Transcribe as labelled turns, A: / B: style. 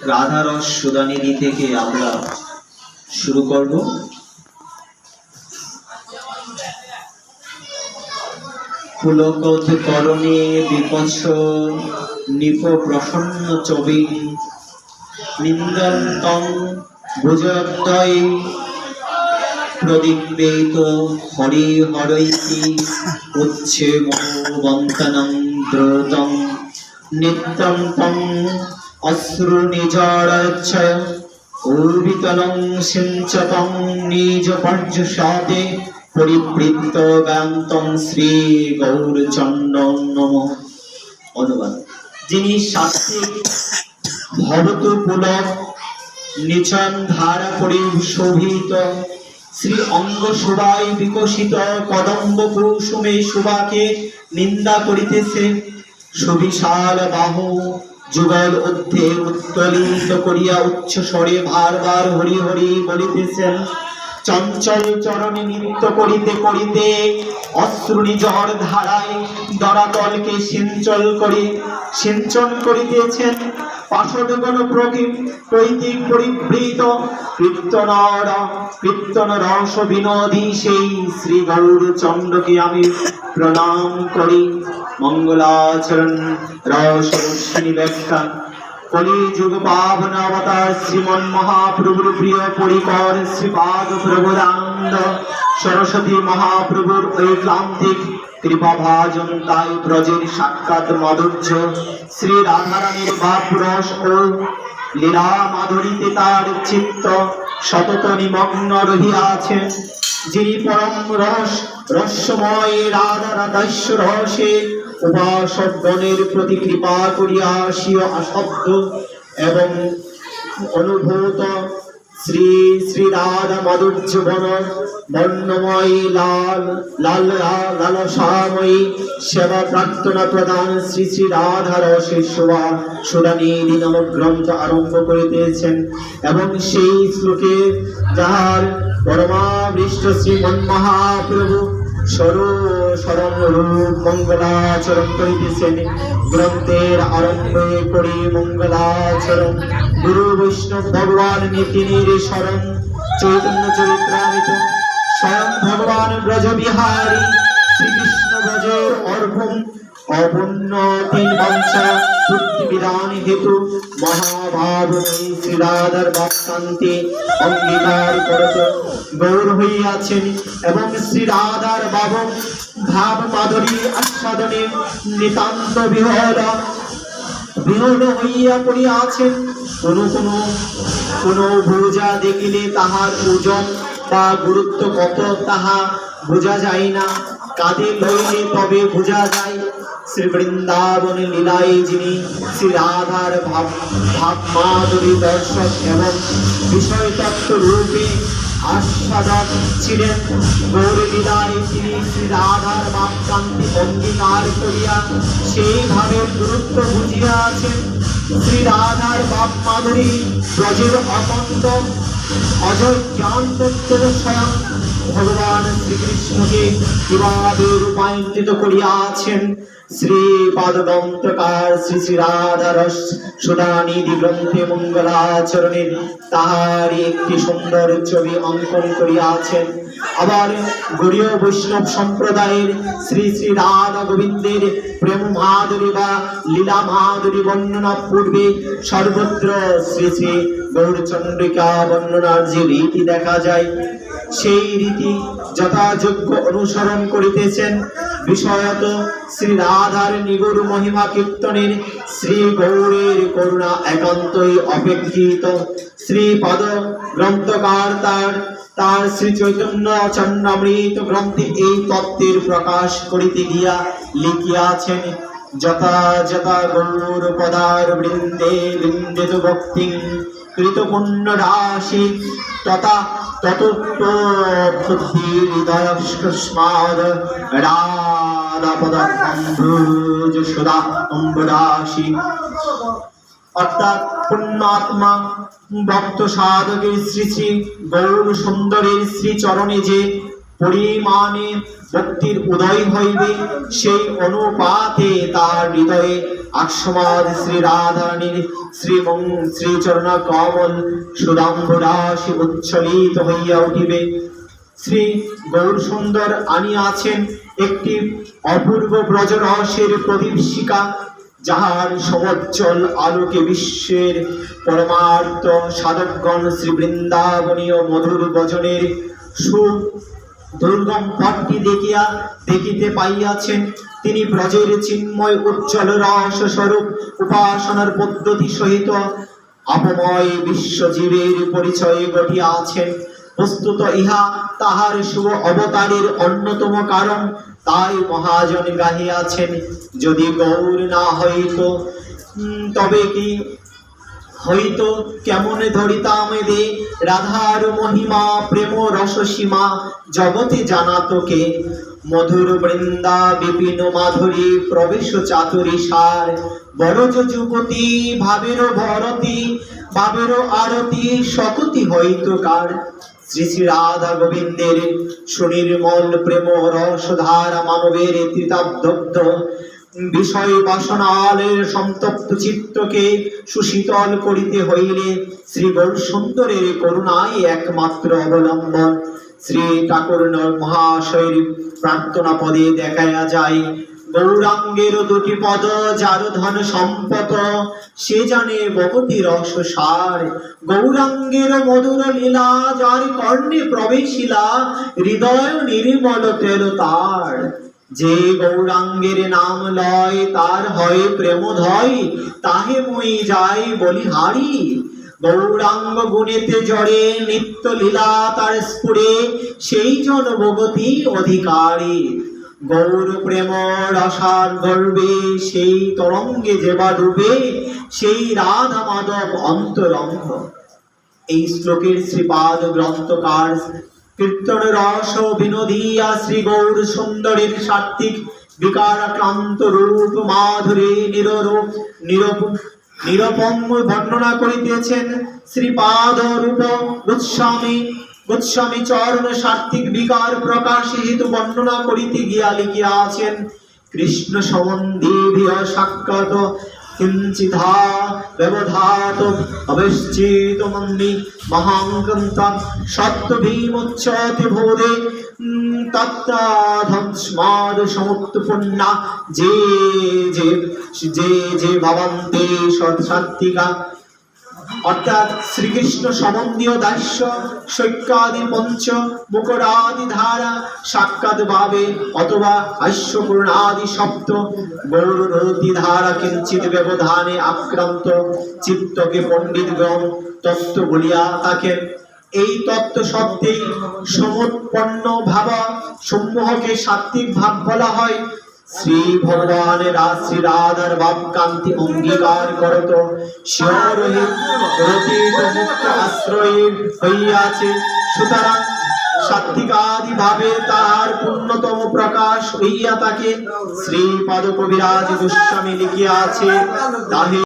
A: রাধারস সুদানিধি থেকে আমরা শুরু করব। পুলকোত করণে বিপৎস নিপ প্রসন্ন চবি নিন্দন্তং ভুজদ্বয়ে প্রদীপ্যেত হরি হরৈতি উচ্ছে মনোবন্তনং দ্রুতং নিত্যং তং অশ্রু নিজারচ্ছয় উর্বিতলং সিঞ্চতং নিজ পর্যসাতে পরিবৃত্ত গান্তং শ্রী গৌরচন্দ্রং নমঃ। অনুবাদ। যিনি সাত্বিক ভবতু পুলক নিচন ধারা পরিশোভিত শ্রী অঙ্গ শোভায় বিকশিত কদম্ব কুসুমে শোভাকে নিন্দা করিতেছে, সুবিশাল বাহু যুগল ঊর্ধ্বে উত্তোলিত করিয়া উচ্চ স্বরে বারবার হরি হরি বলিতেছেন। চঞ্চল চরণে নৃত্য করিতে করিতে অশ্রুনি ঝড় ধারায় দরাতলকে সিঞ্চন করিতেছেন। পার্শ্বদগণ প্রকৃতিক পরিবৃত কীর্তন রস বিনোদী সেই শ্রী গৌরচন্দ্রকে আমি প্রণাম করি। মঙ্গলাচরণ রসবর্ষিণী ব্যাখ্যা। কলিযুগ পাবন অবতার শ্রীমন মহাপ্রভুর প্রিয় পরিকর শ্রীপাদ প্রবোধানন্দ সরস্বতী মহাপ্রভুর ঐক্লান্তিক কৃপাভাজন তাই ব্রজের সাক্ষাৎ মাধুর্য শ্রী রাধারানীর ভাবরস ও লীলা মাধুরীতে তার চিত্ত সতত নিমগ্ন রহিয়াছেন। যিনি পরম রহস্যময় রাধা রাধাস্য রহস্যে উপাসকগণের প্রতি কৃপা করিয়া স্বীয় আশব্দ এবং অনুভূত শ্রী শ্রী রাধা মাধুর্য বর্ণময়ী লালসাময়ী সেবা প্রার্থনা প্রদান শ্রী শ্রী রাধা রসের সুদানিধি নামক গ্রন্থ আরম্ভ করিতেছেন এবং সেই শ্লোকে যাহার পরমাবিষ্ট শ্রীমন মহাপ্রভু সরম রূপ মঙ্গলাচরণ করিতেছেন। গ্রন্থের আরম্ভে করি মঙ্গলাচরণ। গুরু বৈষ্ণব ভগবান নীতিনীর শরণ চৈতন্য চরিত্রামৃত স্বয়ং ভগবান ব্রজবিহারী শ্রীকৃষ্ণ ব্রজের অর্ঘম অপূর্ণ তিন বাঞ্ছা পূর্তি বিধান হেতু মহাভাবনী শ্রী রাধার বাক্যান্তে অঙ্গীকার করত গৌর হইয়াছেন এবং শ্রী রাধার ভাব মাধুরী আস্বাদনে নিতান্ত বিহল হইয়া পড়িয়াছেন। কোন ভুজা দেখিলে তাহার ওজন বা গুরুত্ব কত তাহা বোঝা যায় না, কাঁধে লইলে তবে বোঝা যায়। শ্রী বৃন্দাবনে লীলায় যিনি শ্রী রাধার ভাব মাধুরী দর্শক এবং বিষয় তত্ত্ব রূপে আস্বাদক ছিলেন, গৌর লীলায় তিনি শ্রী রাধার বাক্যান্তি অঙ্গীকার করিয়া সেইভাবে গুরুত্ব বুঝিয়াছেন। শ্রী রাধার বাপ মাধুরী ব্রজের অখণ্ড অজয় জ্ঞান তত্ত্ব স্বয়ং ভগবান শ্রীকৃষ্ণকে কিভাবে রূপান্তরিত করিয়াছেন। শ্রী পাদগ্রন্থকার শ্রী শ্রী রাধা রস সুদানিধি গ্রন্থে মঙ্গলাচরণের তাহারই একটি সুন্দর ছবি অঙ্কন করিয়াছেন। আবার গৌড়ীয় বৈষ্ণব সম্প্রদায়ের শ্রী শ্রী রাধা গোবিন্দের প্রেম মাধুরী বা লীলা মাধুরী বর্ণনা পূর্বে সর্বত্র শ্রী শ্রী গৌরচন্দ্রিকা বর্ণনার যে রীতি দেখা যায় সেই রীতি যথাযোগ্য অনুসরণ করিতেছেন। বিষয়ত শ্রী রাধার নিগুড় মহিমা কীর্তনের শ্রী গৌরের করুণা একান্তই অপেক্ষিত। শ্রীপদ গ্রন্থকার তার শ্রী চৈতন্য চন্দ্রামৃত গ্রন্থে এই তত্ত্বের প্রকাশ করিতে গিয়া লিখিয়াছেন। যথা যথা গৌর পদার বৃন্দে বৃন্দিত ভক্তি কৃত পুণ্য রাশি তথা ততোত্তৃদয়স্মাদ রাধা পদাম্বুজ সুধা অম্বরাশি। অর্থাৎ পুণ্যাত্মা ভক্ত সাধকের শ্রী শ্রী গৌর সুন্দরের শ্রী চরণে যে
B: পরিমাণে ভক্তির উদয় হইবে, সেই অনুপাতে তার হৃদয়ে আকস্মাৎ শ্রী রাধারানীর শ্রীচরণ কমল সুদাম্বু রাশি উচ্ছ্বলিত হইয়া উঠিবে। শ্রী গৌর সুন্দর আনিয়াছেন একটি অপূর্ব ব্রজরসের প্রদীপশিখা, যাহার সমজ্জ্বল আলোকে বিশ্বের পরমার্থ সাধকগণ শ্রী বৃন্দাবনীয় মধুর ভজনের দুর্গম পথটি দেখিতে পাইয়াছেন। তিনি ব্রজের চিন্ময় উজ্জ্বল রস স্বরূপ উপাসনার পদ্ধতি সহিত আপময় বিশ্বজীবের পরিচয় ঘটিয়াছেন। বস্তুত ইহা তাহার শুভ অবতারের অন্যতম কারণ। তাই মহাজন গাহিয়াছেন, যদি গৌর না হইতো তবে কি হইতো, কেমন ধরিতাম দে রাধার মহিমা, প্রেম রসসীমা জগতে জানাতোকে। মধুর বৃন্দা বিপিন মাধুরী প্রবেশ চাতুরী সার, বরজ যুবতী ভাবের ভরতী, ভাবের আরতি সকতি হইতো কার। শ্রী শ্রী রাধা গোবিন্দের সুনির্মল প্রেম রসধারা মানবের ত্রিতাব্দগ্ধ বিষয় বাসনালের সন্তপ্ত চিত্তকে সুশীতল করিতে হইলে শ্রী গৌর সুন্দরের করুণাই একমাত্র অবলম্বন। শ্রী ঠাকুর মহাশয়ের প্রার্থনা পদে দেখাইয়া যায়, গৌরাঙ্গের দুটি পদ যার ধন সম্পদ, সে জানে ভগতি রস সার। গৌরাঙ্গের মধুর লীলা যার কর্ণে প্রবেশিলা, হৃদয় নির্মল তেল তার। যে গৌরাঙ্গের নাম লয় তার হয় প্রেমধয়, তাহে মই যাই বলিহারি। গৌরাঙ্গ গুণেতে জড়ে নিত্য লীলা তার স্ফুরে, সেই জন ভগতি অধিকারী। গৌর প্রেম রসার গর্বে সেই তরঙ্গে যেবা ডুবে, সেই রাধা মাধব অন্তরঙ্গ। এই শ্লোকের শ্রীপাদ গ্রন্থকার কীর্তন রস বিনোদিয়া শ্রী গৌর সুন্দরের সাত্ত্বিক বিকারাক্রান্ত রূপ মাধুরী নিরূপম বর্ণনা করিতেছেন। শ্রীপাদ রূপ গোস্বামী চরণ সাত্ত্বিক বিকার প্রকাশ হেতু বর্ণনা করিতে গিয়া লিখিয়াছেন, কৃষ্ণ সম্বন্ধী সাক্ষাৎ কিঞ্চিধা ব্যবধাত অবশ্চিত মন্দি মহাঙ্কন্তাম সত্যভীমোচ্চতে ভোদে তত্ত্বাধস্মাদ সমুত্তপুণ্যা যে যে ভাবন্তে সৎসাত্ত্বিকা। অর্থাৎ শ্রীকৃষ্ণ সম্বন্ধীয় দাস্য শৈক্যাদি পঞ্চ মুকুরাদি ধারা সাক্ষাৎ ভাবে অথবা হাস্যপূর্ণাদি শব্দ গৌররতি ধারা কিঞ্চিত ব্যবধানে আক্রান্ত চিত্তকে পণ্ডিতগণ তত্ত্ব বলিয়া থাকেন। এই তত্ত্ব সত্ত্বেই সমুৎপন্ন ভাবা সমূহকে সাত্ত্বিক ভাব বলা হয়। শ্রী ভগবানের শ্রী রাধার ভাবকান্তি অঙ্গীকার করত রতিত মুক্ত আশ্রয়ে হইয়াছে। সুতরাং সাত্ত্বিকাদি ভাবে তাহার পূর্ণতম প্রকাশ হইয়া থাকে। শ্রীপাদ কবিরাজ গোস্বামী লিখিয়াছে, তাহে